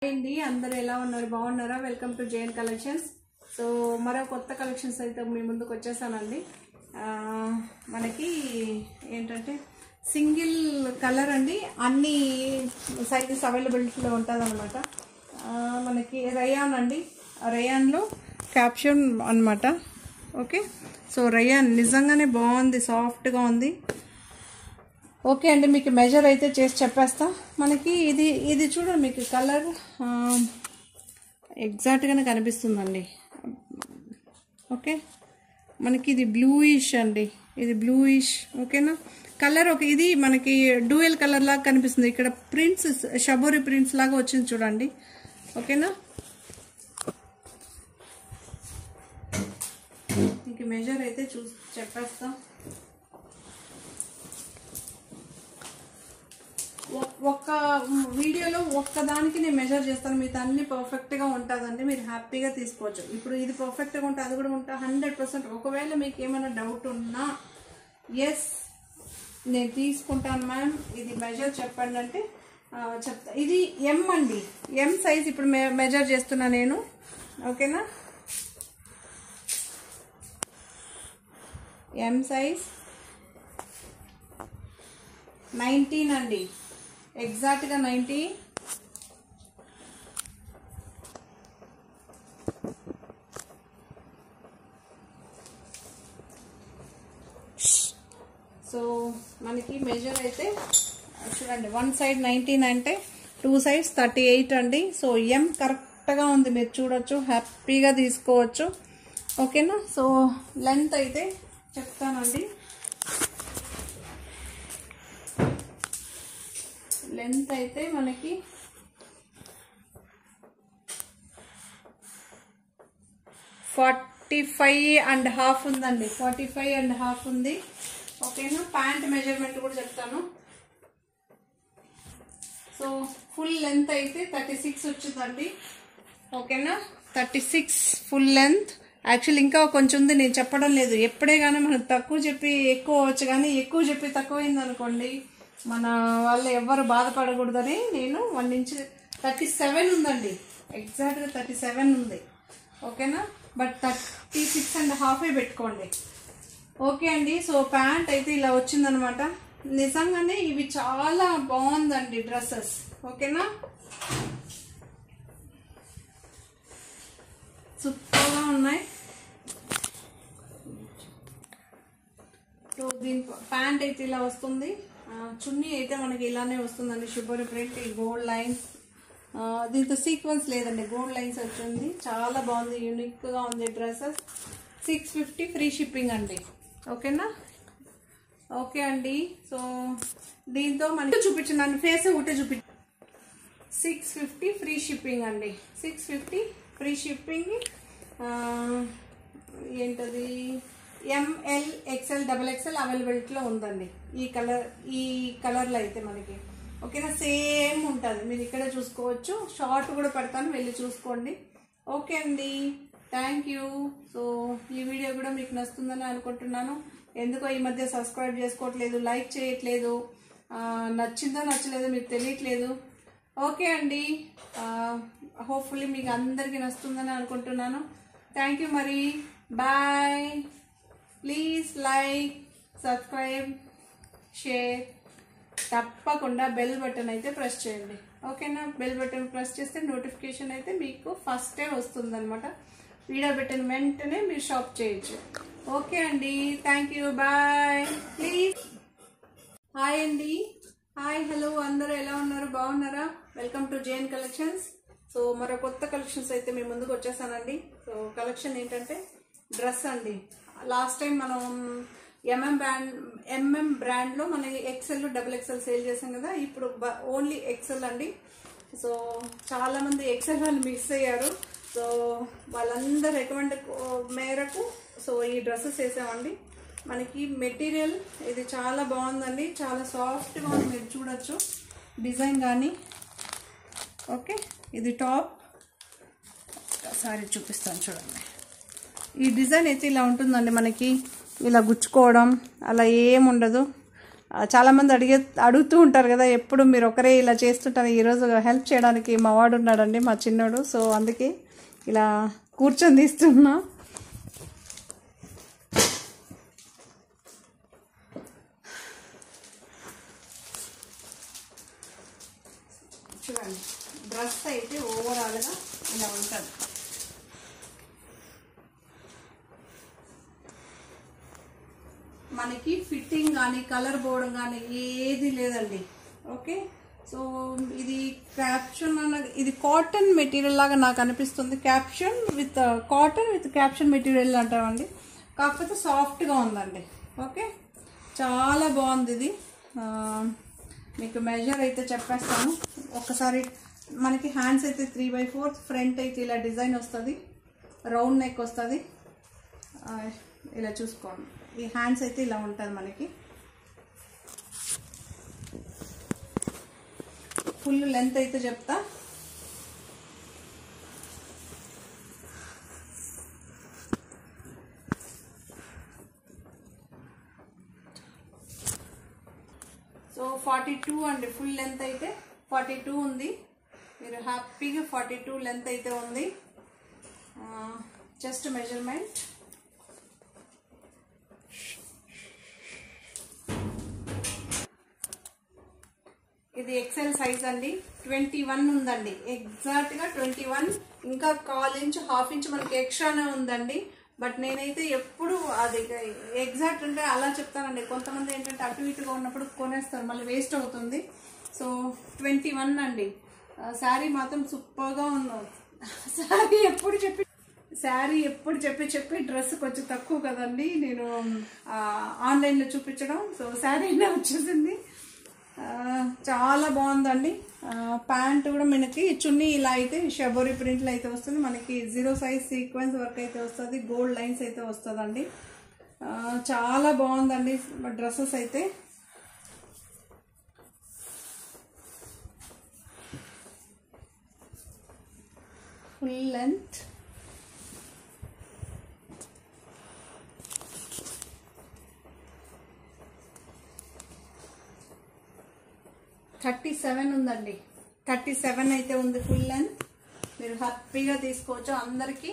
అండి అందరూ ఎలా ఉన్నారు బాగున్నారా welcome to JN collections so మరో కొత్త కలెక్షన్స్ అయితే మీ ముందుకు వచ్చేసానండి మనకి ఏంటంటే సింగిల్ కలర్ అండి అన్ని సైజెస్ అవైలబిలిటీలో ఉంటుందన్నమాట మనకి రయాన్ అండి రయాన్ లో క్యాప్షన్ అన్నమాట ఓకే సో రయాన్ నిజంగానే బాగుంది సాఫ్ట్ గా ఉంది ఓకే అండి మీకు మెజర్ అయితే చేసి చెప్పేస్తా మనకి ఇది చూడండి మీకు కలర్ ఎగ్జాక్ట్ గానే కనిపిస్తుందండి ఓకే మనకి ఇది బ్లూయిష్ అండి ఇది బ్లూయిష్ ఓకేనా కలర్ ఓకే ఇది మనకి డ్యూయల్ కలర్ లాగా కనిపిస్తుంది ఇక్కడ ప్రింట్స్ షబోరి ప్రింట్స్ లాగా వచ్చింది చూడండి ఓకేనా మీకు మెజర్ అయితే చూసి చెప్పేస్తా ఒక్క వీడియోలో ఒక్కదానికి నేను మెజర్ చేస్తాను మీతో అన్ని పర్ఫెక్ట్గా ఉంటుందండి మీరు హ్యాపీగా తీసుకోవచ్చు ఇప్పుడు ఇది పర్ఫెక్ట్గా ఉంటే అది కూడా ఉంటా 100% ఒకవేళ మీకు ఏమైనా డౌట్ ఉన్నా ఎస్ నేను తీసుకుంటాను మ్యామ్ ఇది మెజర్ చెప్పండి అంటే చెప్తా ఇది ఎం అండి ఎం సైజ్ ఇప్పుడు మెజర్ చేస్తున్నా నేను ఓకేనా ఎం సైజ్ 19 అండి ఎగ్జాక్ట్ గా 90 సో మనకి మెజర్ అయితే చూడండి వన్ సైడ్ 19 అంటే టూ సైడ్స్ 38 అండి సో ఎం కరెక్ట్ గా ఉంది మీరు చూడొచ్చు హ్యాపీగా తీసుకోవచ్చు ఓకేనా సో లెంత్ అయితే చెప్తానండి లెంత్ అయితే మనకి 45.5 ఉందండి 45.5 ఉంది ఓకేనా ప్యాంట్ మెజర్మెంట్ కూడా చెప్తాను సో ఫుల్ లెంత్ అయితే 36 వచ్చిందండి ఓకేనా 36 ఫుల్ లెంత్ యాక్చువల్లీ ఇంకా కొంచెం ఉంది నేను చెప్పడం లేదు ఎప్పుడే కానీ మనకు తక్కువ చెప్పి ఎక్కువ అవచ్చు కానీ ఎక్కువ చెప్పి తక్కువైంది అనుకోండి మన వాళ్ళు ఎవ్వరు బాధపడకూడదని నేను 1 ఇంచ్ 37 ఉందండి ఎగ్జాక్ట్గా 37 ఉంది ఓకేనా బట్ 36.5 పెట్టుకోండి ఓకే అండి సో ప్యాంట్ అయితే ఇలా వచ్చిందనమాట నిజంగానే ఇవి చాలా బాగుందండి డ్రెస్సెస్ ఓకేనా సూపర్గా ఉన్నాయి సో దీని ప్యాంట్ అయితే ఇలా వస్తుంది చున్నీ అయితే మనకి ఇలానే వస్తుందండి షుగర్ ప్రింట్ ఈ గోల్డ్ లైన్స్ దీంతో సీక్వెన్స్ లేదండి గోల్డ్ లైన్స్ వచ్చింది చాలా బాగుంది యూనిక్ గా ఉంది డ్రెస్సెస్ 650 ఫ్రీ షిప్పింగ్ అండి ఓకేనా ఓకే అండి సో దీంతో మనకి చూపించండి ఫేస్ ఒకటే చూపి 650 ఫ్రీ షిప్పింగ్ అండి 650 ఫ్రీ షిప్పింగ్ ఏంటది ఎంఎల్ ఎక్స్ఎల్ XXL అవైలబిలిటీలో ఉందండి ఈ కలర్లో అయితే మనకి ఓకేనా సేమ్ ఉంటుంది మీరు ఇక్కడే చూసుకోవచ్చు షార్ట్ కూడా పెడతాను వెళ్ళి చూసుకోండి ఓకే అండి థ్యాంక్ యూ సో ఈ వీడియో కూడా మీకు నచ్చుతుందని అనుకుంటున్నాను ఎందుకో ఈ మధ్య సబ్స్క్రైబ్ చేసుకోవట్లేదు లైక్ చేయట్లేదు నచ్చిందో నచ్చలేదో మీకు తెలియట్లేదు ఓకే అండి హోప్ఫుల్లీ మీకు అందరికీ నచ్చుతుందని అనుకుంటున్నాను థ్యాంక్ యూ మరి bye please like subscribe share తప్పకుండా బెల్ బటన్ అయితే ప్రెస్ చేయండి ఓకేనా బెల్ బటన్ ప్రెస్ చేస్తే నోటిఫికేషన్ అయితే మీకు ఫస్ట్ టైం వస్తుంది అనమాట వీడియో పెట్టిన వెంటనే మీరు షాప్ చేయొచ్చు ఓకే అండి thank you bye please hi అండి హాయ్ హలో అందరూ ఎలా ఉన్నారు బాగున్నారా welcome to JN collections so మరో కొత్త కలెక్షన్స్ అయితే మీ ముందుకు వచ్చేసానండి సో కలెక్షన్ ఏంటంటే డ్రెస్ అండి లాస్ట్ టైం మనం ఎంఎం బ్రాండ్ లో మనకి XL XXL సేల్ చేసాం కదా ఇప్పుడు ఓన్లీ XL అండి సో చాలా మంది XL వాళ్ళు మిస్ అయ్యారు సో వాళ్ళందరూ రికమెండ్ మేరకు సో ఈ డ్రెస్సెస్ వేసామండి మనకి మెటీరియల్ ఇది చాలా బాగుందండి చాలా సాఫ్ట్గా ఉంది మీరు చూడొచ్చు డిజైన్ కానీ ఓకే ఇది టాప్ ఒకసారి చూపిస్తాను చూడండి ఈ డిజైన్ అయితే ఇలా ఉంటుందండి మనకి ఇలా గుచ్చుకోవడం అలా ఏముండదు చాలామంది అడుగుతూ ఉంటారు కదా, ఎప్పుడు మీరు ఒకరే ఇలా చేస్తుంటారు. ఈరోజు హెల్ప్ చేయడానికి మా వాడు ఉన్నాడండి, మా చిన్నోడు. సో అందుకే ఇలా కూర్చొని తీస్తున్నా. చూడండి, డ్రెస్ అయితే ఓవరాల్గా ఇలా ఉంటుంది. మనకి ఫిట్టింగ్ కానీ కలర్ పోవడం కానీ ఏది లేదండి. ఓకే, సో ఇది క్యాప్షన్ ఇది కాటన్ మెటీరియల్ లాగా నాకు అనిపిస్తుంది. కాటన్ విత్ క్యాప్షన్ మెటీరియల్ అంటామండి, కాకపోతే సాఫ్ట్గా ఉందండి. ఓకే, చాలా బాగుంది ఇది. మీకు మెజర్ అయితే చెప్పేస్తాను ఒక్కసారి. మనకి హ్యాండ్స్ అయితే 3/4, ఫ్రంట్ అయితే ఇలా డిజైన్ వస్తుంది, రౌండ్ నెక్ వస్తుంది. ఇలా చూసుకోండి, ఈ హ్యాండ్స్ అయితే ఇలా ఉంటుంది మనకి. ఫుల్ లెంత్ అయితే చెప్తా. సో 42 అండి, ఫుల్ లెంత్ అయితే 42 ఉంది. మీరు హ్యాపీగా 42 లెంత్ అయితే ఉంది. చెస్ట్ మెజర్మెంట్ ఇది ఎక్సెల్ సైజ్ అండి, 21 ఉందండి. ఎగ్జాక్ట్గా 21. ఇంకా 1/4 ఇంచ్ 1/2 ఇంచ్ మనకి ఎక్స్ట్రానే ఉందండి. బట్ నేనైతే ఎప్పుడు అది ఎగ్జాక్ట్ అంటే అలా చెప్తానండి. కొంతమంది ఏంటంటే అటు ఇటుగా ఉన్నప్పుడు కొనేస్తారు, మళ్ళీ వేస్ట్ అవుతుంది. సో 21 అండి. శారీ మాత్రం సూపర్గా ఉన్నది. శారీ ఎప్పుడు చెప్పి డ్రెస్ కొంచెం తక్కువ కదండి నేను ఆన్లైన్లో చూపించడం. సో శారీనే వచ్చేసింది. చాలా బాగుందండి. ప్యాంట్ కూడా మనకి చున్నీ ఇలా అయితే షబోరీ ప్రింట్లో అయితే వస్తుంది. మనకి 0 సైజ్ సీక్వెన్స్ వర్క్ అయితే వస్తుంది, గోల్డ్ లైన్స్ అయితే వస్తుందండి. చాలా బాగుందండి డ్రెస్సెస్ అయితే. ఫుల్ లెంత్ $37 ఉందండి. 37 అయితే ఉంది ఫుల్ లెంత్. మీరు హ్యాపీగా తీసుకోవచ్చు. అందరికీ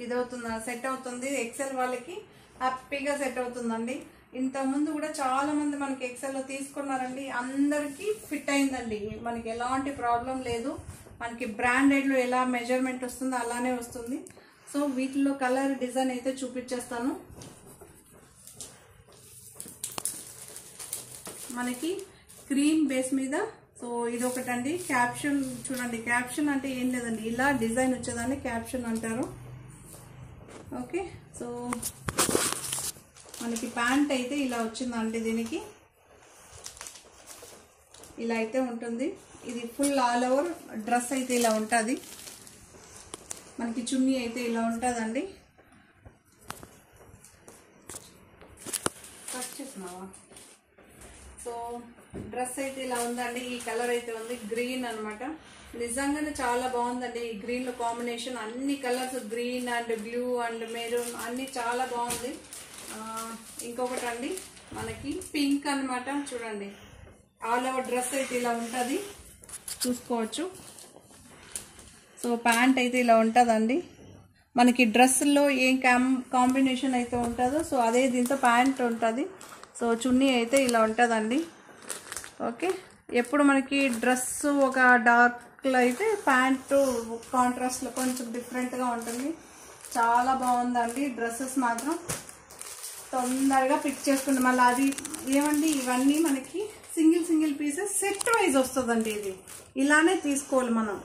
ఇదవుతుంది, సెట్ అవుతుంది. ఎక్సెల్ వాళ్ళకి హ్యాపీగా సెట్ అవుతుందండి. ఇంతకుముందు కూడా చాలా మంది మనకి ఎక్సెల్లో తీసుకున్నారండి, అందరికీ ఫిట్ అయిందండి. మనకి ఎలాంటి ప్రాబ్లం లేదు. మనకి బ్రాండెడ్లో ఎలా మెజర్మెంట్ వస్తుందో అలానే వస్తుంది. సో వీటిలో కలర్ డిజైన్ అయితే చూపించేస్తాను. మనకి క్రీమ్ బేస్ మీద. సో ఇది ఒకటండి క్యాప్షన్. చూడండి, క్యాప్షన్ అంటే ఏం లేదండి, ఇలా డిజైన్ వచ్చేదాన్ని క్యాప్షన్ అంటారు. ఓకే, సో మనకి ప్యాంట్ అయితే ఇలా వచ్చిందండి. దీనికి ఇలా అయితే ఉంటుంది. ఇది ఫుల్ ఆల్ ఓవర్ డ్రెస్ అయితే ఇలా ఉంటుంది. మనకి చున్నీ అయితే ఇలా ఉంటుందండి. కట్ చేసినావా? సో డ్రెస్ అయితే ఇలా ఉందండి. ఈ కలర్ అయితే ఉంది, గ్రీన్ అనమాట. నిజంగానే చాలా బాగుందండి. ఈ గ్రీన్లో కాంబినేషన్ అన్ని colours, green and blue and maroon అన్ని చాలా బాగుంది. ఇంకొకటి అండి మనకి పింక్ అనమాట. చూడండి, ఆల్ ఓవర్ డ్రెస్ అయితే ఇలా ఉంటుంది, చూసుకోవచ్చు. సో ప్యాంట్ అయితే ఇలా ఉంటుందండి. మనకి డ్రెస్లో ఏం కాంబినేషన్ అయితే ఉంటుందో సో అదే దీంతో ప్యాంట్ ఉంటుంది. సో చున్నీ అయితే ఇలా ఉంటుందండి. ఓకే, ఎప్పుడు మనకి డ్రెస్ ఒక డార్క్లో అయితే ప్యాంటు కాంట్రాస్ట్లో కొంచెం డిఫరెంట్గా ఉంటుంది. చాలా బాగుందండి. డ్రెస్సెస్ మాత్రం తొందరగా పిక్ చేసుకుంటాం. మళ్ళీ అది ఏమండి, ఇవన్నీ మనకి సింగిల్ పీసెస్ సెట్ వైజ్ వస్తుందండి. ఇది ఇలానే తీసుకోవాలి మనం.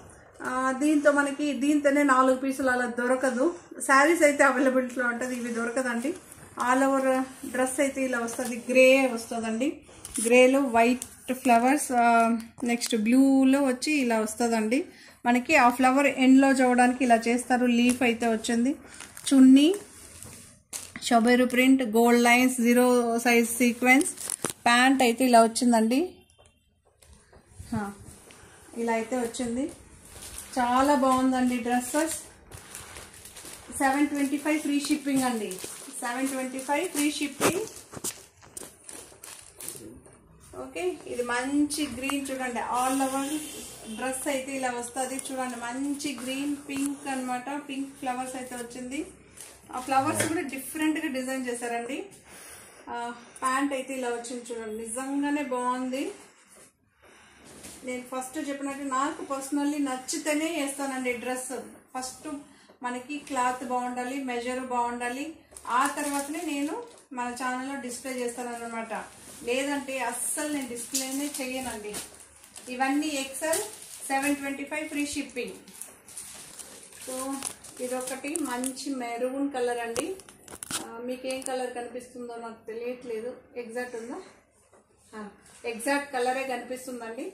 దీంతోనే 4 పీసులు అలా దొరకదు. శారీస్ అయితే అవైలబిలిటీలో ఉంటుంది, ఇవి దొరకదండి. ఆల్ ఓవర్ డ్రెస్ అయితే ఇలా వస్తుంది, గ్రే వస్తుందండి. గ్రేలో వైట్ ఫ్లవర్స్, నెక్స్ట్ బ్లూలో వచ్చి ఇలా వస్తుందండి. మనకి ఆ ఫ్లవర్ ఎండ్లో చూడడానికి ఇలా చేస్తారు. లీఫ్ అయితే వచ్చింది. చున్నీ షబేరు print, gold lines, 0 size sequence. Pant అయితే ఇలా వచ్చిందండి. ఇలా అయితే వచ్చింది. చాలా బాగుందండి డ్రెస్సెస్. 725 ఫ్రీ షిప్పింగ్ అండి. 725 ఫ్రీ షిప్పింగ్. ఓకే, ఇది మంచి గ్రీన్ చూడండి. ఆల్ ఓవర్ డ్రెస్ అయితే ఇలా వస్తుంది చూడండి. మంచి గ్రీన్ పింక్ అన్నమాట. పింక్ ఫ్లవర్స్ అయితే వచ్చింది. ఆ ఫ్లవర్స్ కూడా డిఫరెంట్గా డిజైన్ చేశారండి. ప్యాంట్ అయితే ఇలా వచ్చింది చూడండి. నిజంగానే బాగుంది. నేను ఫస్ట్ చెప్పినట్టు నాకు పర్సనల్లీ నచ్చితేనే వేస్తానండి డ్రెస్. ఫస్ట్ మనకి క్లాత్ బాగుండాలి, మెజర్ బాగుండాలి, ఆ తర్వాతనే నేను మన ఛానల్లో డిస్ప్లే చేస్తాను అన్నమాట. లేదంటే అస్సలు నేను డిస్ప్లేనే చెయ్యనండి. ఇవన్నీ XL 725 ఫ్రీ షిప్పింగ్. సో ఇదొకటి మంచి మెరూన్ కలర్ అండి. మీకేం కలర్ కనిపిస్తుందో నాకు తెలియట్లేదు. ఎగ్జాక్ట్ ఉందా? ఎగ్జాక్ట్ కలరే కనిపిస్తుందండి.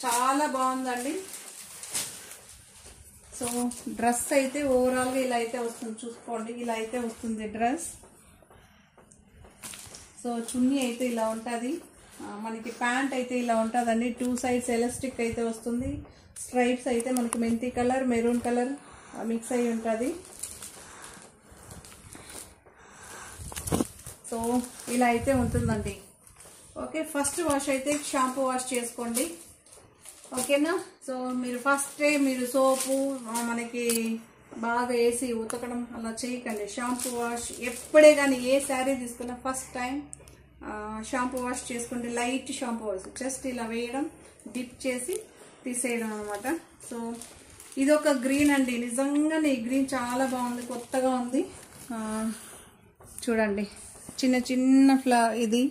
చాలా బాగుందండి. సో డ్రెస్ అయితే ఓవరాల్గా ఇలా అయితే వస్తుంది చూసుకోండి. ఇలా అయితే వస్తుంది డ్రెస్. సో చున్నీ అయితే ఇలా ఉంటుంది. మనకి ప్యాంట్ అయితే ఇలా ఉంటుందండి. 2 సైడ్స్ ఎలాస్టిక్ అయితే వస్తుంది. స్ట్రైప్స్ అయితే మనకి మెంతి కలర్, మెరూన్ కలర్ మిక్స్ అయి ఉంటుంది. సో ఇలా అయితే ఉంటుందండి. ఓకే, ఫస్ట్ వాష్ అయితే షాంపూ వాష్ చేసుకోండి. ఓకేనా? సో మీరు ఫస్టే మీరు సోపు మనకి బాగా వేసి ఉతకడం అలా చేయకండి. షాంపూ వాష్ ఎప్పుడే కానీ ఏ శారీ తీసుకున్నా ఫస్ట్ టైం షాంపూ వాష్ చేసుకోండి. లైట్ షాంపూ వాష్ జస్ట్ ఇలా వేయడం, డిప్ చేసి తీసేయడం అనమాట. సో ఇదొక గ్రీన్ అండి. నిజంగానే ఈ గ్రీన్ చాలా బాగుంది, కొత్తగా ఉంది. చూడండి చిన్న చిన్న ఇది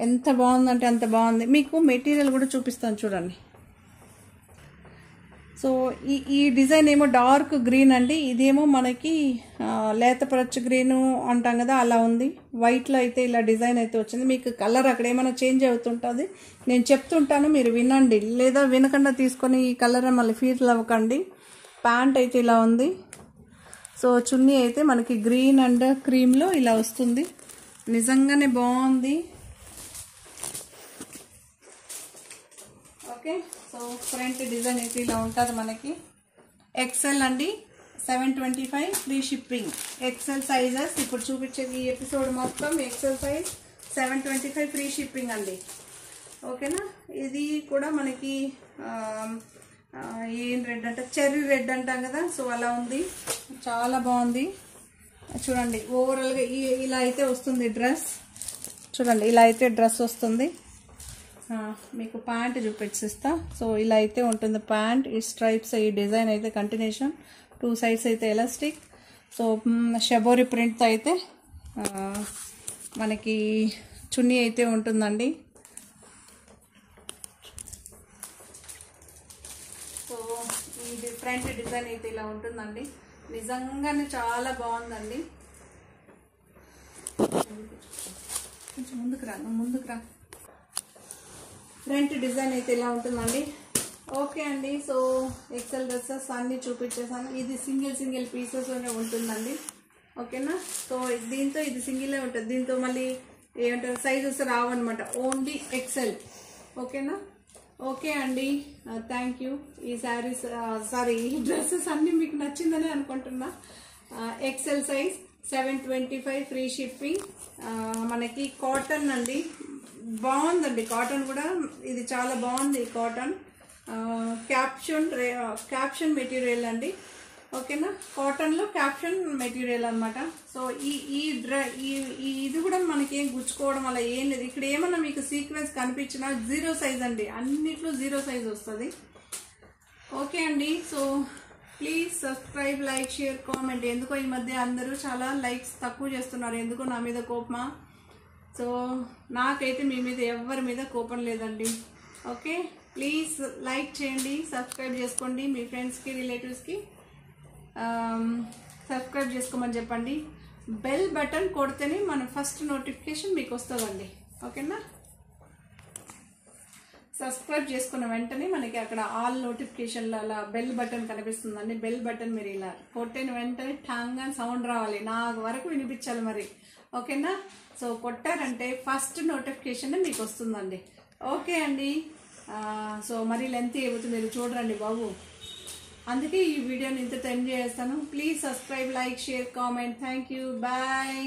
ఎంత బాగుందంటే అంత బాగుంది. మీకు మెటీరియల్ కూడా చూపిస్తాను చూడండి. సో ఈ డిజైన్ ఏమో డార్క్ గ్రీన్ అండి. ఇదేమో మనకి లేత పరచు గ్రీను అంటాం కదా, అలా ఉంది. వైట్లో అయితే ఇలా డిజైన్ అయితే వచ్చింది. మీకు కలర్ అక్కడ ఏమైనా చేంజ్ అవుతుంటుంది, నేను చెప్తుంటాను, మీరు వినండి. లేదా వినకుండా తీసుకొని ఈ కలర్ మళ్ళీ ఫీల్ అవ్వకండి. ప్యాంట్ అయితే ఇలా ఉంది. సో చున్నీ అయితే మనకి గ్రీన్ అండ్ క్రీమ్లో ఇలా వస్తుంది. నిజంగానే బాగుంది. ఓకే, సో ఫ్రంట్ డిజైన్ అయితే ఇలా ఉంటుంది మనకి. XL అండి, 725 ఫ్రీ షిప్పింగ్. XL సైజెస్ ఇప్పుడు చూపించేది ఈ ఎపిసోడ్ మొత్తం XL సైజ్ 725 ఫ్రీ షిప్పింగ్ అండి. ఓకేనా? ఇది కూడా మనకి ఏం రెడ్ అంటే చెర్రీ రెడ్ అంటాం కదా, సో అలా ఉంది. చాలా బాగుంది. చూడండి ఓవరాల్గా ఇలా అయితే వస్తుంది డ్రెస్. చూడండి ఇలా అయితే డ్రెస్ వస్తుంది. మీకు ప్యాంట్ చూపించిస్తా. సో ఇలా అయితే ఉంటుంది ప్యాంట్. ఈ స్ట్రైప్స్ ఈ డిజైన్ అయితే కంటిన్యూషన్, 2 సైడ్స్ అయితే ఎలాస్టిక్. సో షబోరి ప్రింట్తో అయితే మనకి చున్నీ అయితే ఉంటుందండి. సో ఈ ఫ్రంట్ డిజైన్ అయితే ఇలా ఉంటుందండి. నిజంగానే చాలా బాగుందండి. కొంచెం ముందుకు రా. ఫ్రంట్ డిజైన్ అయితే ఇలా ఉంటుందండి. ఓకే అండి, సో XL డ్రెస్సెస్ అన్నీ చూపించేసాను. ఇది సింగిల్ పీసెస్ ఉంటుందండి. ఓకేనా? సో దీంతో ఇది సింగిలే ఉంటుంది. దీంతో మళ్ళీ ఏమంటారు సైజెస్ రావన్నమాట, ఓన్లీ XL. ఓకేనా? ఓకే అండి, థ్యాంక్ యూ. ఈ శారీస్ ఈ డ్రెస్సెస్ అన్నీ మీకు నచ్చిందని అనుకుంటున్నా. XL size 725 free shipping. మనకి కాటన్ అండి, బాగుందండి. కాటన్ కూడా ఇది చాలా బాగుంది. కాటన్ క్యాప్షన్ మెటీరియల్ అండి. ఓకేనా? కాటన్లో క్యాప్షన్ మెటీరియల్ అనమాట. సో ఇది కూడా మనకి ఏం గుచ్చుకోవడం అలా ఏం లేదు. ఇక్కడ ఏమన్నా మీకు సీక్వెన్స్ కనిపించినా 0 సైజ్ అండి, అన్నిట్లో 0 సైజ్ వస్తుంది. ఓకే అండి, so please subscribe, like, share, comment. ఎందుకో ఈ మధ్య అందరూ చాలా లైక్స్ తక్కువ చేస్తున్నారు. ఎందుకో నా మీద కోపమా? సో నాకైతే మీ మీద ఎవరి మీద కోపం లేదండి. ఓకే, ప్లీజ్ లైక్ చేయండి, సబ్స్క్రైబ్ చేసుకోండి. మీ ఫ్రెండ్స్కి, రిలేటివ్స్కి సబ్స్క్రైబ్ చేసుకోమని చెప్పండి. బెల్ బటన్ కొడితేనే మన ఫస్ట్ నోటిఫికేషన్ మీకు వస్తుందండి. ఓకేనా? సబ్స్క్రైబ్ చేసుకున్న వెంటనే మనకి అక్కడ ఆల్ నోటిఫికేషన్లో అలా బెల్ బటన్ కనిపిస్తుందండి. బెల్ బటన్ మీరు ఇలా కొట్టిన వెంటనే టాంగ్ అని సౌండ్ రావాలి, నా వరకు వినిపించాలి మరి. ఓకేనా? సో కొట్టారంటే ఫస్ట్ నోటిఫికేషన్ మీకు వస్తుందండి. ఓకే అండి, సో మరీ లెంత్ అయిపోతుంది, మీరు చూడరండి బాబు. అందుకే ఈ వీడియోని ఇంత ఎంజాయ్ చేస్తాను. Please subscribe, like, share, comment. Thank you, bye.